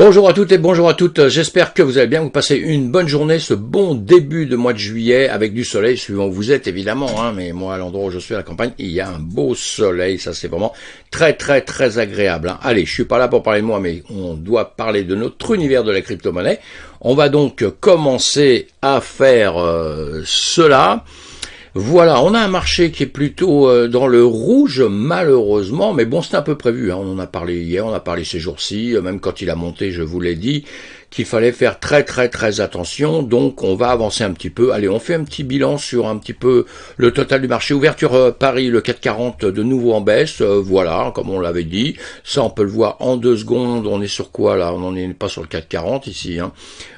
Bonjour à toutes et bonjour à toutes, j'espère que vous allez bien, vous passez une bonne journée, ce bon début de mois de juillet avec du soleil, suivant où vous êtes évidemment, mais moi à l'endroit où je suis à la campagne, il y a un beau soleil, ça c'est vraiment très agréable. Allez, je suis pas là pour parler de moi, mais on doit parler de notre univers de la crypto-monnaie. On va donc commencer à faire cela. Voilà, on a un marché qui est plutôt dans le rouge, malheureusement, mais bon, c'est un peu prévu, on en a parlé hier, on a parlé ces jours-ci, même quand il a monté, je vous l'ai dit, qu'il fallait faire très attention, donc on va avancer un petit peu. Allez, on fait un petit bilan sur un petit peu le total du marché. Ouverture Paris, le 440 de nouveau en baisse, voilà, comme on l'avait dit, ça on peut le voir en 2 secondes, on est sur quoi là? On n'en est pas sur le 440 ici,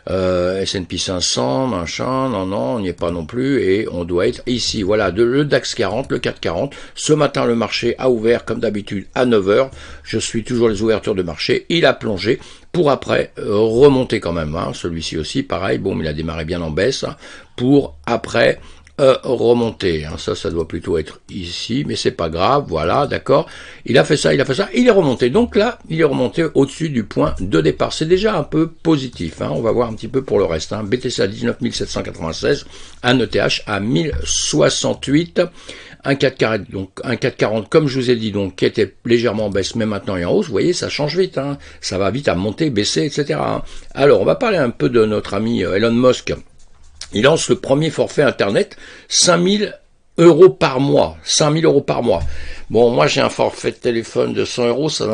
S&P 500, machin, non, on n'y est pas non plus, et on doit être ici, voilà, le DAX 40, le 440, ce matin le marché a ouvert comme d'habitude à 9h, je suis toujours les ouvertures de marché, il a plongé, pour après remonter quand même, celui-ci aussi, pareil, bon, il a démarré bien en baisse, pour après remonter, ça doit plutôt être ici, mais c'est pas grave, voilà, d'accord, il a fait ça, il est remonté, donc là, il est remonté au-dessus du point de départ, c'est déjà un peu positif, on va voir un petit peu pour le reste, BTC à 19 796, un ETH à 1068, un 440, donc un 440 comme je vous ai dit, donc qui était légèrement en baisse, mais maintenant est en hausse, vous voyez, ça change vite, ça va vite à monter, baisser, etc. Alors, on va parler un peu de notre ami Elon Musk. Il lance le premier forfait Internet, 5000 € par mois, 5000 € par mois. Bon, moi j'ai un forfait de téléphone de 100 €, ça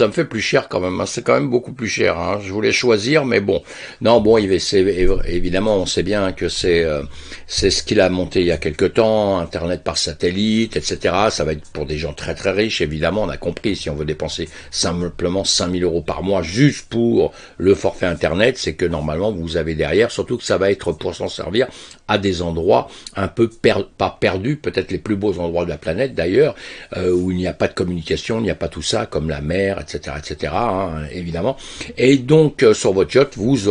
me fait plus cher quand même, c'est quand même beaucoup plus cher, je voulais choisir, mais bon, non, bon, évidemment, on sait bien que c'est ce qu'il a monté il y a quelque temps, Internet par satellite, etc., ça va être pour des gens très riches, évidemment, on a compris, si on veut dépenser simplement 5000 € par mois juste pour le forfait Internet, c'est que normalement vous avez derrière, surtout que ça va être pour s'en servir à des endroits un peu pas perdus, peut-être les plus beaux endroits de la planète d'ailleurs, où il n'y a pas de communication, il n'y a pas tout ça, comme la mer, etc., évidemment. Et donc, sur votre yacht, vous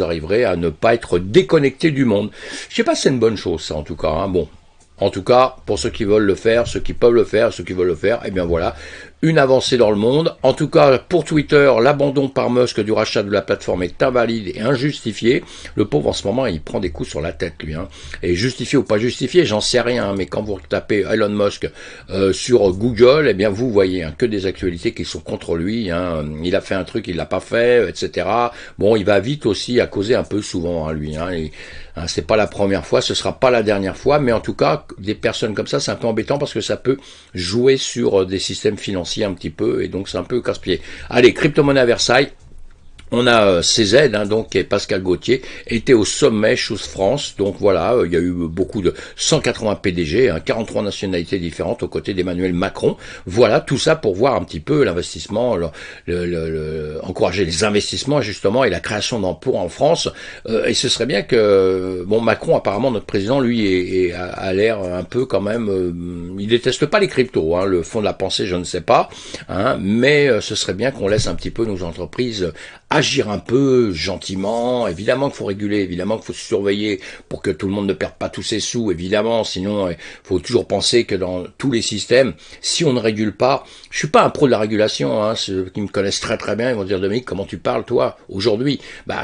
arriverez à ne pas être déconnecté du monde. Je sais pas si c'est une bonne chose, ça, en tout cas, bon. En tout cas, pour ceux qui veulent le faire, ceux qui peuvent le faire, ceux qui veulent le faire, eh bien voilà, une avancée dans le monde. En tout cas, pour Twitter, l'abandon par Musk du rachat de la plateforme est invalide et injustifié. Le pauvre, en ce moment, il prend des coups sur la tête, lui. Et justifié ou pas justifié, j'en sais rien, mais quand vous tapez Elon Musk sur Google, eh bien vous voyez que des actualités qui sont contre lui. Il a fait un truc, il l'a pas fait, etc. Bon, il va vite aussi à causer un peu souvent, lui. C'est pas la première fois, ce sera pas la dernière fois, mais en tout cas, des personnes comme ça, c'est un peu embêtant parce que ça peut jouer sur des systèmes financiers un petit peu, et donc c'est un peu casse-pied. Allez, crypto-monnaie à Versailles. On a CZ, donc qui est Pascal Gauthier, était au sommet Chose France, donc voilà, il y a eu beaucoup de 180 PDG, 43 nationalités différentes aux côtés d'Emmanuel Macron. Voilà, tout ça pour voir un petit peu l'investissement, encourager les investissements justement et la création d'emplois en France. Et ce serait bien que, Macron apparemment notre président lui a l'air un peu quand même, il déteste pas les cryptos, le fond de la pensée je ne sais pas, mais ce serait bien qu'on laisse un petit peu nos entreprises agir un peu gentiment, évidemment qu'il faut réguler, évidemment qu'il faut surveiller pour que tout le monde ne perde pas tous ses sous, évidemment, sinon il faut toujours penser que dans tous les systèmes, si on ne régule pas, je suis pas un pro de la régulation, ceux qui me connaissent très bien, ils vont dire Dominique, comment tu parles toi, aujourd'hui?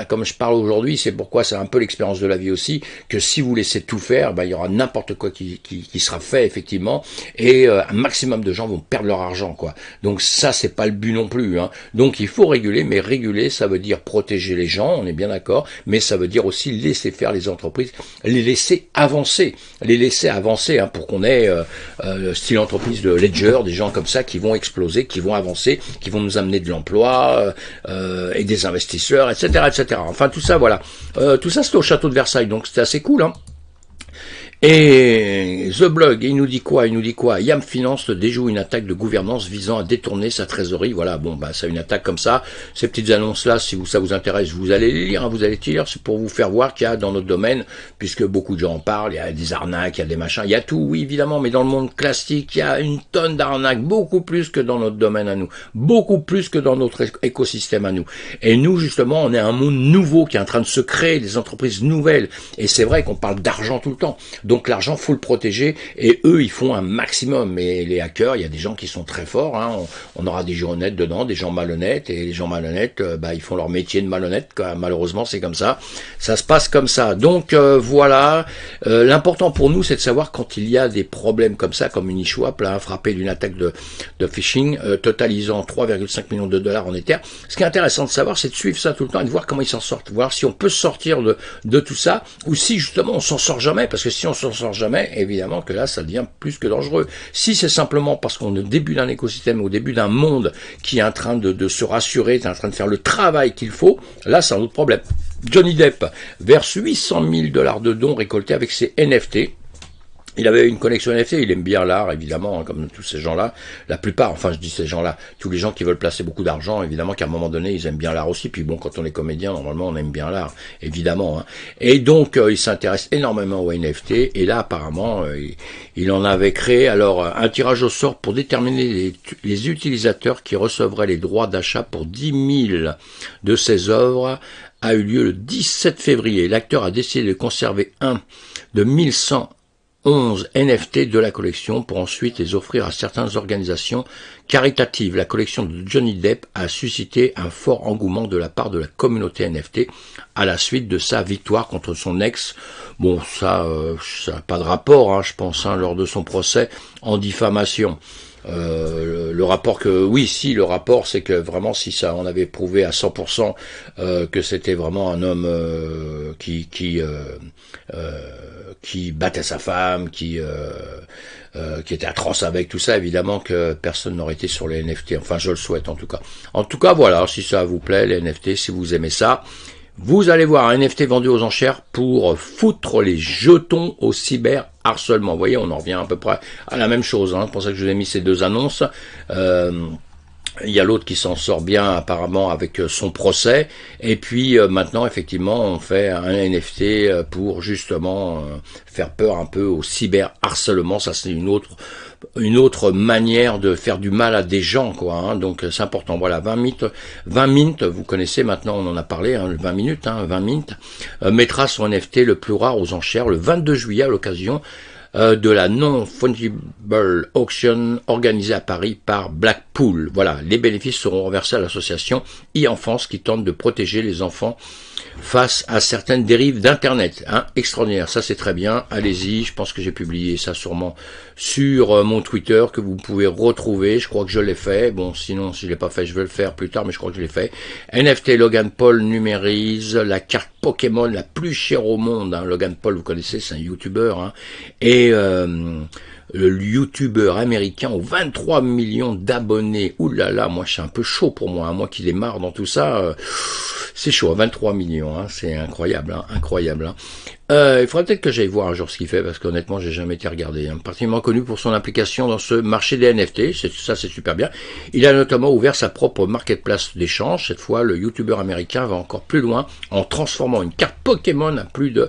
Comme je parle aujourd'hui, c'est pourquoi c'est un peu l'expérience de la vie aussi, que si vous laissez tout faire, il y aura n'importe quoi qui sera fait, effectivement, et un maximum de gens vont perdre leur argent, quoi. Donc ça, c'est pas le but non plus, Donc il faut réguler, mais réguler, ça veut dire protéger les gens, on est bien d'accord, mais ça veut dire aussi laisser faire les entreprises, les laisser avancer, pour qu'on ait style entreprise de Ledger, des gens comme ça qui vont exploser, qui vont avancer, qui vont nous amener de l'emploi et des investisseurs, etc. Enfin tout ça, voilà. Tout ça c'était au château de Versailles, donc c'était assez cool, Et The Blog, il nous dit quoi? Yam Finance déjoue une attaque de gouvernance visant à détourner sa trésorerie. Voilà, c'est une attaque comme ça. Ces petites annonces-là, si ça vous intéresse, vous allez les lire, vous allez lire. C'est pour vous faire voir qu'il y a dans notre domaine, puisque beaucoup de gens en parlent, il y a des arnaques, il y a des machins, il y a tout, oui, évidemment, mais dans le monde classique, il y a une tonne d'arnaques, beaucoup plus que dans notre domaine à nous, beaucoup plus que dans notre écosystème à nous. Et nous, justement, on est un monde nouveau qui est en train de se créer, des entreprises nouvelles. Et c'est vrai qu'on parle d'argent tout le temps. Donc l'argent, faut le protéger, et eux, ils font un maximum. Mais les hackers, il y a des gens qui sont très forts, hein. On aura des gens honnêtes dedans, des gens malhonnêtes, et les gens malhonnêtes, ils font leur métier de malhonnête, quoi. Malheureusement, c'est comme ça. Ça se passe comme ça. Donc voilà. L'important pour nous, c'est de savoir quand il y a des problèmes comme ça, comme Uniswap, là, frappé d'une attaque de phishing, totalisant 3,5 millions de dollars en Ether. Ce qui est intéressant de savoir, c'est de suivre ça tout le temps et de voir comment ils s'en sortent, voir si on peut sortir de tout ça, ou si justement on s'en sort jamais, parce que si on s'en sort jamais, évidemment que là, ça devient plus que dangereux. Si c'est simplement parce qu'on est au début d'un écosystème, au début d'un monde qui est en train de se rassurer, est en train de faire le travail qu'il faut, là, c'est un autre problème. Johnny Depp verse 800 000 dollars de dons récoltés avec ses NFT. Il avait une collection NFT, il aime bien l'art, évidemment, hein, comme tous ces gens-là. La plupart, enfin je dis ces gens-là, tous les gens qui veulent placer beaucoup d'argent, évidemment qu'à un moment donné, ils aiment bien l'art aussi. Puis bon, quand on est comédien, normalement, on aime bien l'art, évidemment. Hein. Et donc, il s'intéresse énormément aux NFT. Et là, apparemment, il en avait créé alors un tirage au sort pour déterminer les utilisateurs qui recevraient les droits d'achat pour 10 000 de ses œuvres. A eu lieu le 17 février. L'acteur a décidé de conserver un de 1111 NFT de la collection pour ensuite les offrir à certaines organisations caritatives. La collection de Johnny Depp a suscité un fort engouement de la part de la communauté NFT à la suite de sa victoire contre son ex. Bon, ça n'a pas de rapport, hein, je pense, hein, lors de son procès en diffamation. Le rapport le rapport c'est que vraiment si ça on avait prouvé à 100% que c'était vraiment un homme qui battait sa femme, qui était atroce avec tout ça, évidemment que personne n'aurait été sur les NFT. Enfin, je le souhaite en tout cas. En tout cas, voilà, si ça vous plaît, les NFT, si vous aimez ça, vous allez voir un NFT vendu aux enchères pour foutre les jetons au cyberharcèlement. Vous voyez, on en revient à peu près à la même chose. Hein. C'est pour ça que je vous ai mis ces deux annonces. Il y a l'autre qui s'en sort bien apparemment avec son procès. Et puis maintenant, effectivement, on fait un NFT pour justement faire peur un peu au cyberharcèlement. Ça, c'est une autre manière de faire du mal à des gens, quoi. Hein. Donc c'est important. Voilà, 20 Mint, vous connaissez maintenant, on en a parlé, hein, 20 minutes, hein, 20 Mint, mettra son NFT le plus rare aux enchères le 22 juillet à l'occasion de la non-fungible auction organisée à Paris par Blackpool. Voilà, les bénéfices seront reversés à l'association e-enfance qui tente de protéger les enfants face à certaines dérives d'Internet. Hein, extraordinaire, ça c'est très bien, allez-y, je pense que j'ai publié ça sûrement sur mon Twitter que vous pouvez retrouver, je crois que je l'ai fait, bon sinon si je l'ai pas fait je vais le faire plus tard mais je crois que je l'ai fait. NFT Logan Paul numérise la carte Pokémon la plus chère au monde, hein. Logan Paul vous connaissez, c'est un YouTuber, hein. Et le YouTuber américain aux 23 millions d'abonnés. Ouh là là, moi c'est un peu chaud pour moi, hein. Moi qui démarre dans tout ça, c'est chaud, 23 millions, hein. C'est incroyable, hein, incroyable. Hein. Il faudrait peut-être que j'aille voir un jour ce qu'il fait, parce qu'honnêtement, j'ai jamais été regardé. Hein. Particulièrement connu pour son implication dans ce marché des NFT, ça c'est super bien. Il a notamment ouvert sa propre marketplace d'échange. Cette fois, le YouTuber américain va encore plus loin en transformant une carte Pokémon à plus de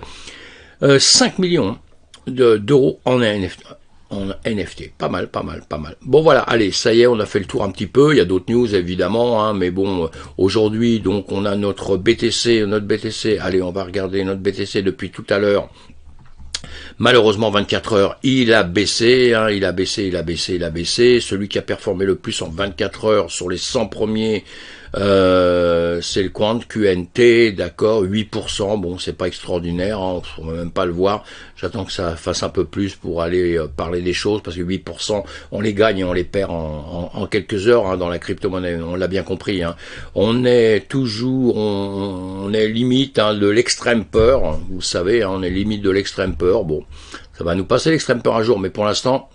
5 millions d'euros en NFT. Pas mal. Bon voilà, allez, ça y est, on a fait le tour un petit peu. Il y a d'autres news évidemment, hein, mais bon, aujourd'hui, donc on a notre BTC. Allez, on va regarder notre BTC depuis tout à l'heure. Malheureusement, 24 heures, il a baissé, hein, il a baissé. Celui qui a performé le plus en 24 heures sur les 100 premiers, c'est le Quant QNT, d'accord, 8%, bon, c'est pas extraordinaire, hein, on va même pas le voir. J'attends que ça fasse un peu plus pour aller parler des choses, parce que 8%, on les gagne et on les perd en quelques heures, hein, dans la crypto-monnaie, on l'a bien compris, hein. On est toujours, on est limite, hein, de l'extrême peur, hein, vous savez, hein, on est limite de l'extrême peur. Bon, ça va nous passer l'extrême peur un jour, mais pour l'instant,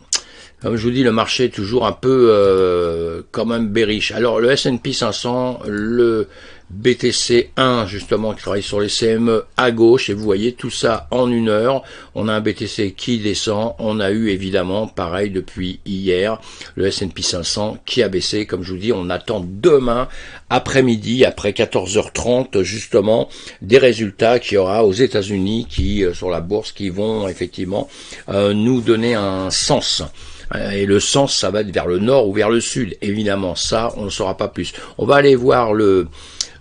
comme je vous dis, le marché est toujours un peu quand même bearish. Alors le S&P 500, le BTC 1 justement qui travaille sur les CME à gauche, et vous voyez tout ça en une heure. On a un BTC qui descend, on a eu évidemment pareil depuis hier le S&P 500 qui a baissé. Comme je vous dis, on attend demain après-midi, après 14h30 justement, des résultats qu'il y aura aux États-Unis qui sur la bourse qui vont effectivement nous donner un sens. Et le sens, ça va être vers le nord ou vers le sud. Évidemment, ça, on ne saura pas plus. On va aller voir le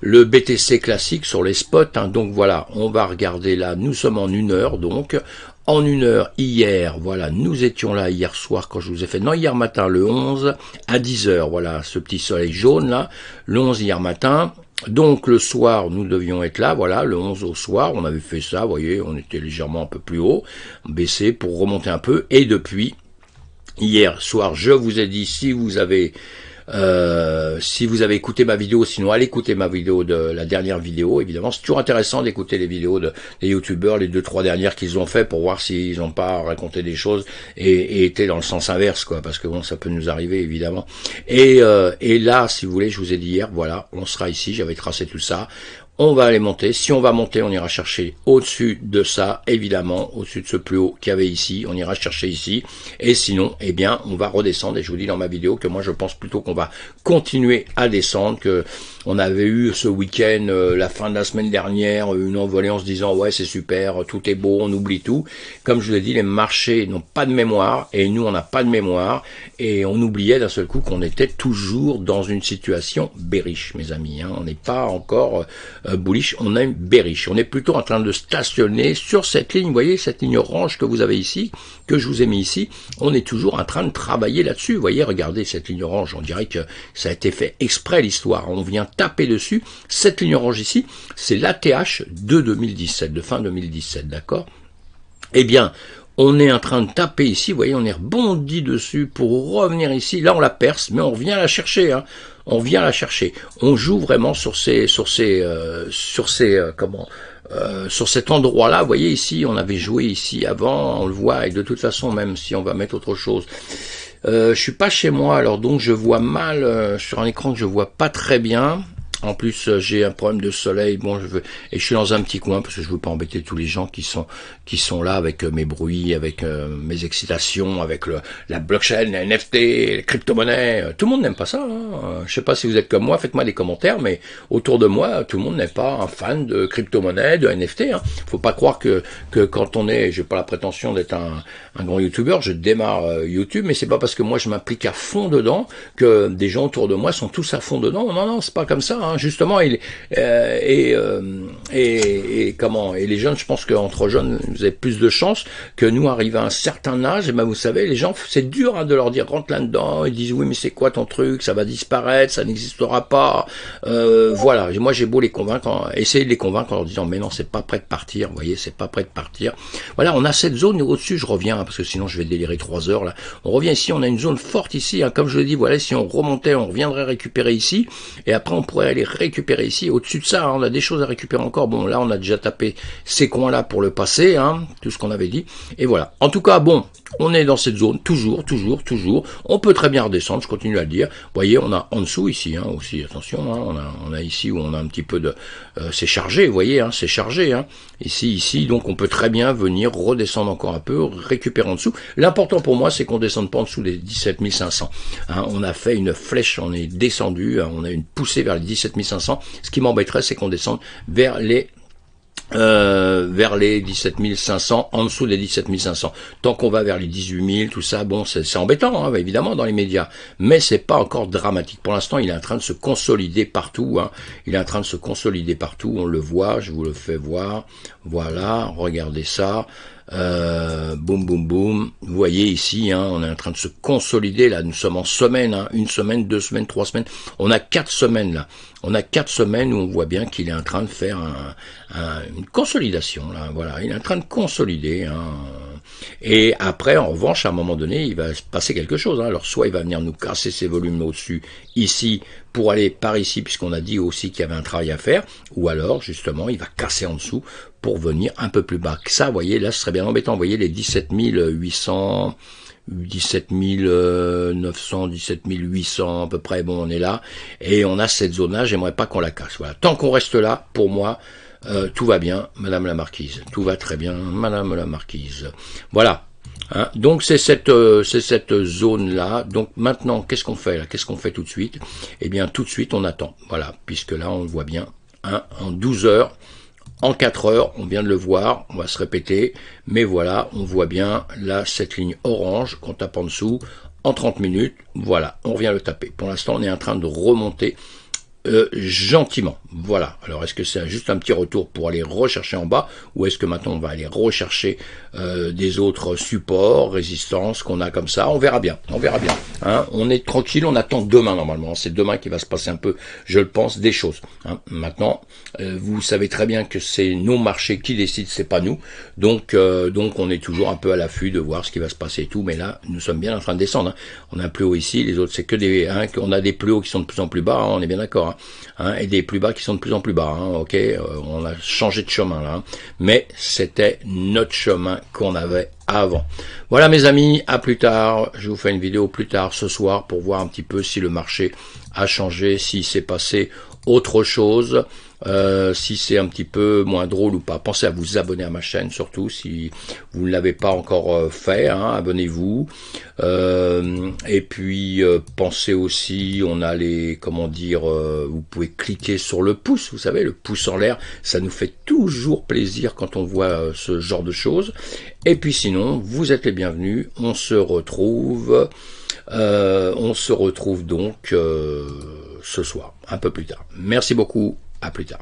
BTC classique sur les spots. Hein. Donc voilà, on va regarder là. Nous sommes en une heure, donc en 1 heure hier, voilà, nous étions là hier soir quand je vous ai fait, non hier matin le 11 à 10 heures, voilà, ce petit soleil jaune là, le 11 hier matin. Donc le soir, nous devions être là, voilà, le 11 au soir, on avait fait ça, vous voyez, on était légèrement un peu plus haut, baissé pour remonter un peu, et depuis hier soir, je vous ai dit, si vous avez écouté ma vidéo, sinon allez écouter ma vidéo de la dernière vidéo, évidemment, c'est toujours intéressant d'écouter les vidéos des youtubeurs, les 2-3 dernières qu'ils ont fait pour voir s'ils n'ont pas raconté des choses et été dans le sens inverse, quoi, parce que bon, ça peut nous arriver, évidemment. Et là, si vous voulez, je vous ai dit hier, voilà, on sera ici, j'avais tracé tout ça. On va aller monter. Si on va monter, on ira chercher au-dessus de ça, évidemment, au-dessus de ce plus haut qu'il y avait ici. On ira chercher ici. Et sinon, eh bien, on va redescendre. Et je vous dis dans ma vidéo que moi, je pense plutôt qu'on va continuer à descendre, que on avait eu ce week-end, la fin de la semaine dernière, une envolée en se disant, ouais, c'est super, tout est beau, on oublie tout. Comme je vous l'ai dit, les marchés n'ont pas de mémoire. Et nous, on n'a pas de mémoire. Et on oubliait d'un seul coup qu'on était toujours dans une situation bearish, mes amis. Hein. On n'est pas encore bullish, on est bearish. On est plutôt en train de stationner sur cette ligne, vous voyez, cette ligne orange que vous avez ici, que je vous ai mis ici. On est toujours en train de travailler là-dessus. Vous voyez, regardez cette ligne orange. On dirait que ça a été fait exprès, l'histoire. On vient taper dessus. Cette ligne orange ici, c'est l'ATH de 2017, de fin 2017, d'accord? Eh bien, on est en train de taper ici, vous voyez, on est rebondi dessus pour revenir ici. Là, on la perce, mais on vient la chercher, hein. On vient la chercher. On joue vraiment sur cet endroit-là. Vous voyez ici, on avait joué ici avant, on le voit, et de toute façon, même si on va mettre autre chose. Je suis pas chez moi, alors donc je vois mal sur un écran que je vois pas très bien. En plus, j'ai un problème de soleil. Bon, et je suis dans un petit coin parce que je veux pas embêter tous les gens qui sont là avec mes bruits, avec mes excitations, avec la blockchain, la NFT, les crypto-monnaies. Tout le monde n'aime pas ça. Hein. Je sais pas si vous êtes comme moi. Faites-moi des commentaires. Mais autour de moi, tout le monde n'est pas un fan de crypto-monnaies, de NFT. Hein. Faut pas croire que quand on est, j'ai pas la prétention d'être un grand youtubeur, je démarre YouTube, mais c'est pas parce que moi je m'implique à fond dedans que des gens autour de moi sont tous à fond dedans. Non, c'est pas comme ça. Hein. Justement, et les jeunes, je pense qu'entre jeunes, vous avez plus de chance que nous, arrivés à un certain âge. Et ben vous savez, les gens, c'est dur hein, de leur dire rentre là-dedans. Ils disent oui, mais c'est quoi ton truc? Ça va disparaître, ça n'existera pas. Voilà. Moi, j'ai beau les convaincre, essayer de les convaincre en leur disant mais non, c'est pas prêt de partir. Vous voyez, c'est pas prêt de partir. Voilà, on a cette zone au-dessus. Je reviens hein, parce que sinon je vais délirer 3 heures là. On revient ici, on a une zone forte ici. Hein, comme je le dis, voilà, si on remontait, on reviendrait récupérer ici, et après on pourrait aller récupérer ici. Au-dessus de ça, hein, on a des choses à récupérer encore. Bon, là, on a déjà tapé ces coins-là pour le passé, hein, tout ce qu'on avait dit. Et voilà. En tout cas, bon, on est dans cette zone, toujours. On peut très bien redescendre, je continue à le dire. Vous voyez, on a en dessous ici, hein, aussi, attention, hein, on a ici où on a un petit peu de... c'est chargé, vous voyez, hein, c'est chargé. Hein. Ici, donc on peut très bien venir redescendre encore un peu, récupérer en dessous. L'important pour moi, c'est qu'on descende pas en dessous des 17 500. Hein, on a fait une flèche, on est descendu, hein, on a une poussée vers les 17 500. Ce qui m'embêterait, c'est qu'on descende vers les 17 500, en dessous des 17 500. Tant qu'on va vers les 18 000, tout ça, bon, c'est embêtant, hein, évidemment, dans les médias. Mais c'est pas encore dramatique. Pour l'instant, il est en train de se consolider partout, hein. Il est en train de se consolider partout. On le voit, je vous le fais voir. Voilà, regardez ça. Boum. Vous voyez ici, hein, on est en train de se consolider là. Nous sommes en semaine, hein, 1 semaine, 2 semaines, 3 semaines. On a 4 semaines là. On a 4 semaines où on voit bien qu'il est en train de faire une consolidation là. Voilà, il est en train de consolider. Hein. Et après, en revanche, à un moment donné, il va se passer quelque chose. Hein. Alors, soit il va venir nous casser ces volumes au-dessus, ici, pour aller par ici, puisqu'on a dit aussi qu'il y avait un travail à faire, ou alors, justement, il va casser en dessous pour venir un peu plus bas. Ça, vous voyez, là, ce serait bien embêtant. Vous voyez, les 17 800... 17 900, 17 800 à peu près, bon, on est là, et on a cette zone-là, j'aimerais pas qu'on la casse. Voilà. Tant qu'on reste là, pour moi, tout va bien, Madame la Marquise. Tout va très bien, Madame la Marquise. Voilà. Hein, donc c'est cette zone-là. Donc maintenant, qu'est-ce qu'on fait là? Qu'est-ce qu'on fait tout de suite? Eh bien, tout de suite, on attend. Voilà, puisque là, on le voit bien. Hein, en 12 heures, en 4 heures, on vient de le voir, on va se répéter, mais voilà, on voit bien là cette ligne orange qu'on tape en dessous en 30 minutes. Voilà, on vient le taper. Pour l'instant, on est en train de remonter gentiment. Voilà. Alors, est-ce que c'est juste un petit retour pour aller rechercher en bas, ou est-ce que maintenant on va aller rechercher des autres supports, résistances qu'on a comme ça? On verra bien. On verra bien. Hein, on est tranquille, on attend demain normalement. C'est demain qu'il va se passer un peu, je le pense, des choses. Hein. Maintenant, vous savez très bien que c'est nos marchés qui décident, c'est pas nous. Donc on est toujours un peu à l'affût de voir ce qui va se passer et tout. Mais là, nous sommes bien en train de descendre. Hein. On a un plus haut ici, les autres c'est que des. Hein, on a des plus hauts qui sont de plus en plus bas. Hein, on est bien d'accord. Hein, et des plus bas qui sont de plus en plus bas. Hein, ok, on a changé de chemin là. Hein. Mais c'était notre chemin qu'on avait avant. Voilà mes amis, à plus tard. Je vous fais une vidéo plus tard ce soir pour voir un petit peu si le marché a changé, s'il s'est passé autre chose, si c'est un petit peu moins drôle ou pas. Pensez à vous abonner à ma chaîne surtout si vous ne l'avez pas encore fait, hein, abonnez-vous. Et puis pensez aussi, on a les, comment dire, vous pouvez cliquer sur le pouce, vous savez, le pouce en l'air, ça nous fait toujours plaisir quand on voit ce genre de choses. Et puis sinon, vous êtes les bienvenus, on se retrouve donc ce soir, un peu plus tard. Merci beaucoup, à plus tard.